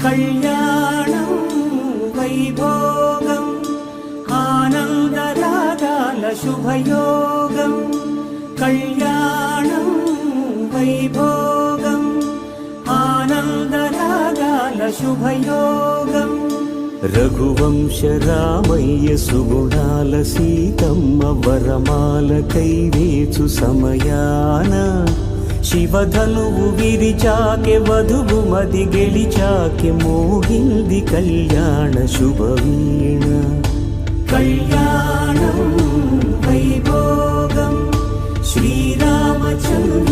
కళ్యాణం వైభోగం ఆనందరాగాల శుభయోగం కళ్యాణం వైభోగం ఆనందరాగాల శుభయోగం రఘువంశ రామయ్య సుగుణాల సీతమ్మ వరమాల కైవేచు సమయాన శివధనువు విరిచాకె వధువు మది గెలిచాకె మోగింది కళ్యాణ శుభవీణ కళ్యాణం వైభోగం శ్రీరామచంద్ర